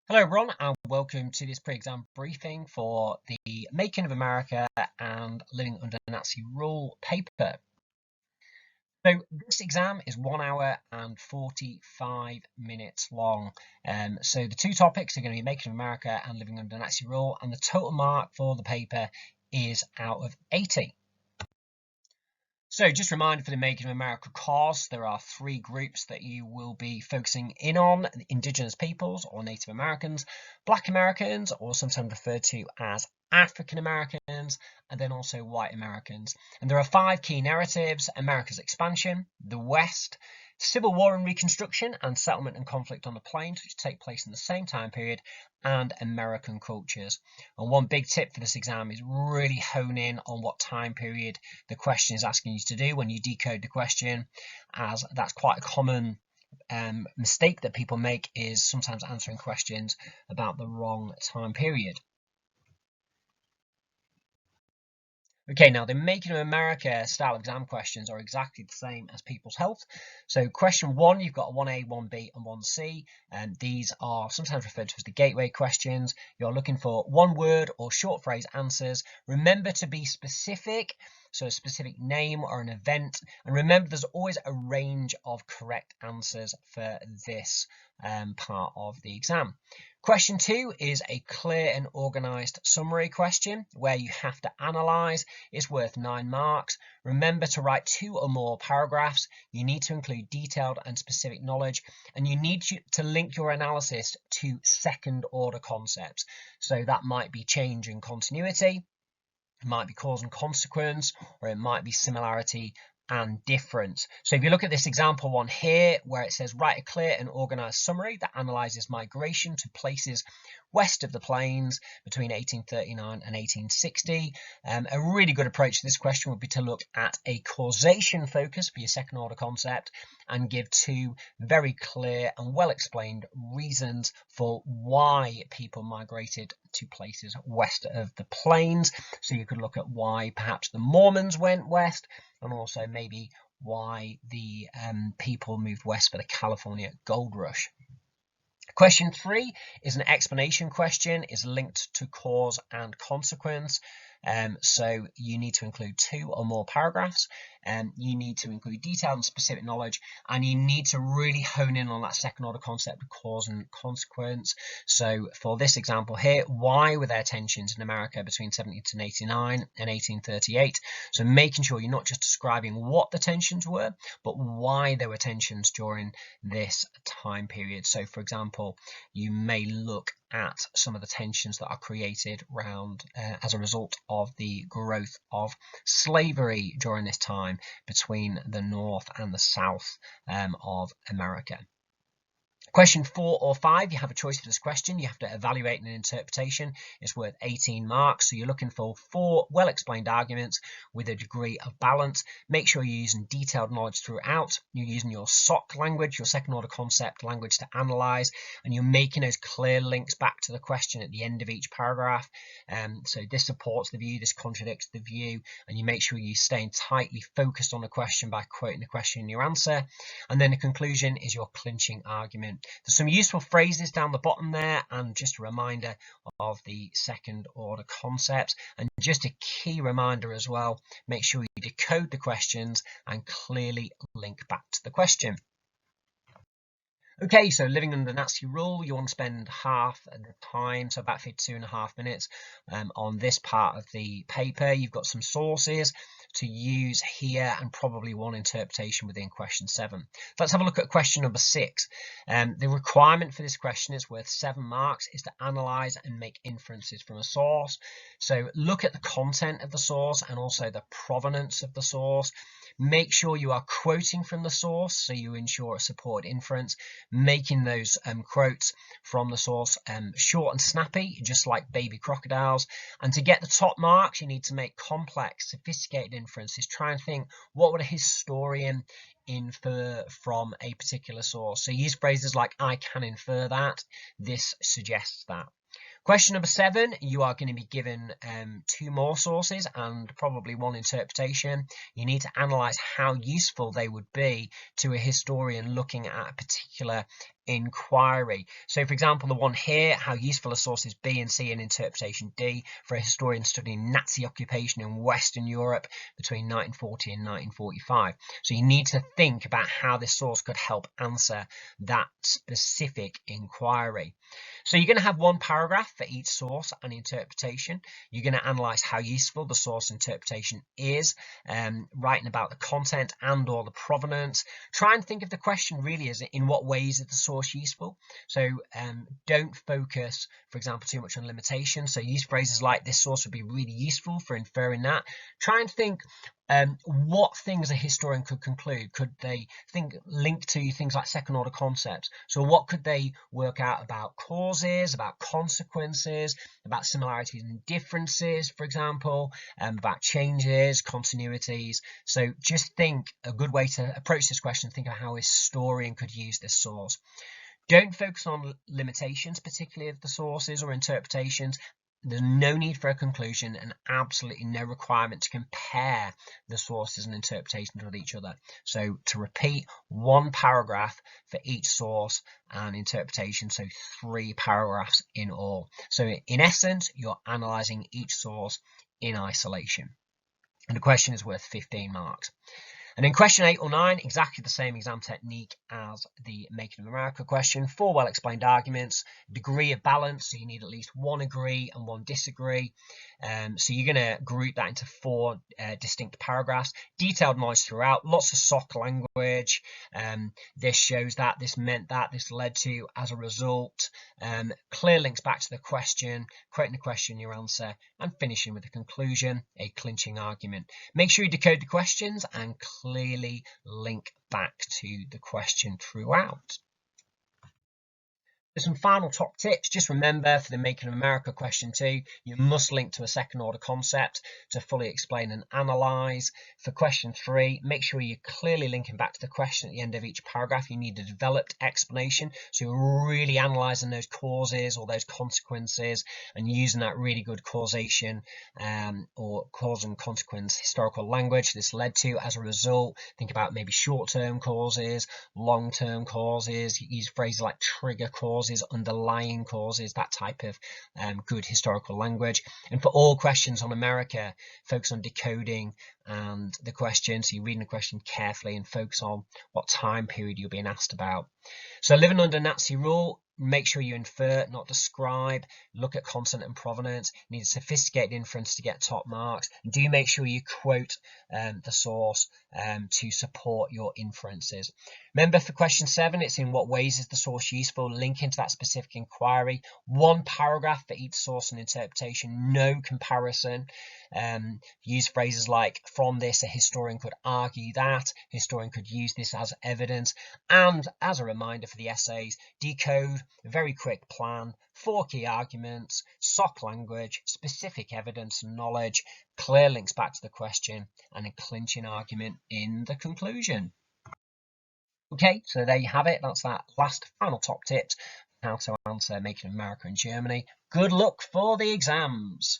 Hello everyone and welcome to this pre-exam briefing for the Making of America and Living Under Nazi Rule paper. So this exam is 1 hour and 45 minutes long. So the two topics are going to be Making of America and Living Under Nazi Rule, and the total mark for the paper is out of 80. So just a reminder for the Making of America course, there are three groups that you will be focusing in on: Indigenous peoples or Native Americans, Black Americans, or sometimes referred to as African Americans, and then also White Americans. And there are 5 key narratives: America's expansion, the West, Civil War and Reconstruction, and settlement and conflict on the plains, which take place in the same time period, and American cultures. And one big tip for this exam is really hone in on what time period the question is asking you to do when you decode the question, as that's quite a common mistake that people make, is sometimes answering questions about the wrong time period. Okay, now the Making of America style exam questions are exactly the same as People's Health. So question 1, you've got a 1A, 1B and 1C, and these are sometimes referred to as the gateway questions. You're looking for one word or short phrase answers. Remember to be specific, so a specific name or an event, and remember there's always a range of correct answers for this part of the exam. Question 2 is a clear and organised summary question where you have to analyse. It's worth 9 marks. Remember to write 2 or more paragraphs. You need to include detailed and specific knowledge, and you need to link your analysis to second order concepts. So that might be change and continuity, it might be cause and consequence, or it might be similarity and difference. So if you look at this example one here, where it says write a clear and organised summary that analyses migration to places west of the plains between 1839 and 1860. A really good approach to this question would be to look at a causation focus for your second order concept and give 2 very clear and well explained reasons for why people migrated to places west of the plains. So you could look at why perhaps the Mormons went west, and also maybe why the people moved west for the California gold rush. Question 3 is an explanation question, is linked to cause and consequence. So you need to include 2 or more paragraphs, and you need to include detailed and specific knowledge, and you need to really hone in on that second order concept of cause and consequence. So for this example here, why were there tensions in America between 1789 and 1838? So making sure you're not just describing what the tensions were, but why there were tensions during this time period. So for example, you may look at some of the tensions that are created around as a result of the growth of slavery during this time between the North and the South of America. Question 4 or 5, you have a choice for this question. You have to evaluate an interpretation. It's worth 18 marks. So you're looking for 4 well-explained arguments with a degree of balance. Make sure you're using detailed knowledge throughout. You're using your SOC language, your second order concept language, to analyse, and you're making those clear links back to the question at the end of each paragraph. So this supports the view, this contradicts the view, and you make sure you're staying tightly focused on the question by quoting the question in your answer. And then the conclusion is your clinching argument. There's some useful phrases down the bottom there, and just a reminder of the second order concepts, and just a key reminder as well, make sure you decode the questions and clearly link back to the question. Okay, so living under Nazi rule, you want to spend half the time, so about 52.5 minutes on this part of the paper. You've got some sources to use here and probably one interpretation within question 7. Let's have a look at question number 6. The requirement for this question is worth 7 marks, is to analyse and make inferences from a source. So look at the content of the source and also the provenance of the source. Make sure you are quoting from the source so you ensure a supported inference, making those quotes from the source short and snappy, just like baby crocodiles. And to get the top marks, you need to make complex, sophisticated inferences. Try and think, what would a historian infer from a particular source? So use phrases like, I can infer that, this suggests that. Question number 7, you are going to be given 2 more sources and probably one interpretation. You need to analyse how useful they would be to a historian looking at a particular inquiry. So, for example, the one here, how useful are sources B and C in interpretation D for a historian studying Nazi occupation in Western Europe between 1940 and 1945. So you need to think about how this source could help answer that specific inquiry. So you're going to have one paragraph for each source and interpretation. You're going to analyze how useful the source interpretation is, writing about the content and or the provenance. Try and think of the question really as in what ways is the source useful. So don't focus, for example, too much on limitations. So use phrases like this source would be really useful for inferring that. Try and think what things a historian could conclude. Could they link to things like second order concepts? So what could they work out about causes, about consequences, about similarities and differences, for example, about changes, continuities. So just think a good way to approach this question, think of how a historian could use this source. Don't focus on limitations, particularly of the sources or interpretations. There's no need for a conclusion and absolutely no requirement to compare the sources and interpretations with each other. So to repeat, one paragraph for each source and interpretation, so 3 paragraphs in all. So in essence, you're analysing each source in isolation. And the question is worth 15 marks. And in question 8 or 9, exactly the same exam technique as the Making of America question. 4 well-explained arguments, degree of balance, so you need at least 1 agree and 1 disagree. So you're going to group that into 4 distinct paragraphs. Detailed knowledge throughout, lots of soft language. This shows that, this meant that, this led to, as a result. Clear links back to the question, quoting the question, your answer, and finishing with a conclusion, a clinching argument. Make sure you decode the questions and clearly link back to the question throughout. Some final top tips. Just remember for the Making of America question 2, you must link to a second order concept to fully explain and analyse. For question 3, make sure you're clearly linking back to the question at the end of each paragraph. You need a developed explanation. So you're really analysing those causes or those consequences and using that really good causation or cause and consequence historical language this led to as a result. Think about maybe short-term causes, long-term causes. Use phrases like trigger causes, underlying causes, that type of good historical language. And for all questions on America, focus on decoding and the question. So you're reading the question carefully and focus on what time period you're being asked about. So living under Nazi rule, make sure you infer, not describe. Look at content and provenance. You need a sophisticated inference to get top marks. And do make sure you quote the source to support your inferences. Remember for question 7, it's in what ways is the source useful? Link into that specific inquiry. 1 paragraph for each source and interpretation, no comparison. Use phrases like, from this a historian could argue that, historian could use this as evidence. And as a reminder for the essays, decode, a very quick plan, 4 key arguments, soft language, specific evidence and knowledge, clear links back to the question, and a clinching argument in the conclusion. Okay, so there you have it. That's that last final top tips, how to answer Making America in Germany. Good luck for the exams.